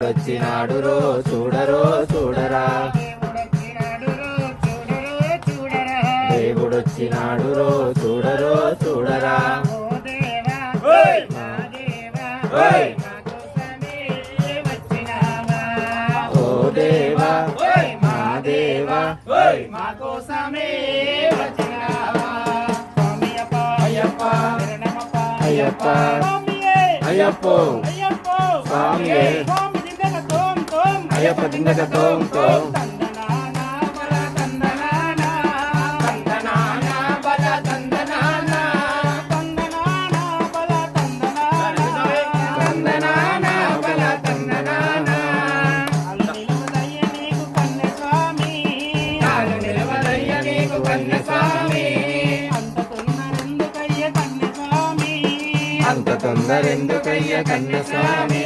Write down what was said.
దేవుడొచ్చినాడు రో చూడరో చూడరా దేవుడొచ్చినాడు రో చూడరో చూడరా ఓ దేవా మా దేవా మా కోసమే వచ్చినావా అయ్యప్ప అయ్యప్ప అయ్యప్పో స్వామియే అయ్యప్ప దింగక తోం తోం అంత తొందరెందుకయ్య కన్నస్వామి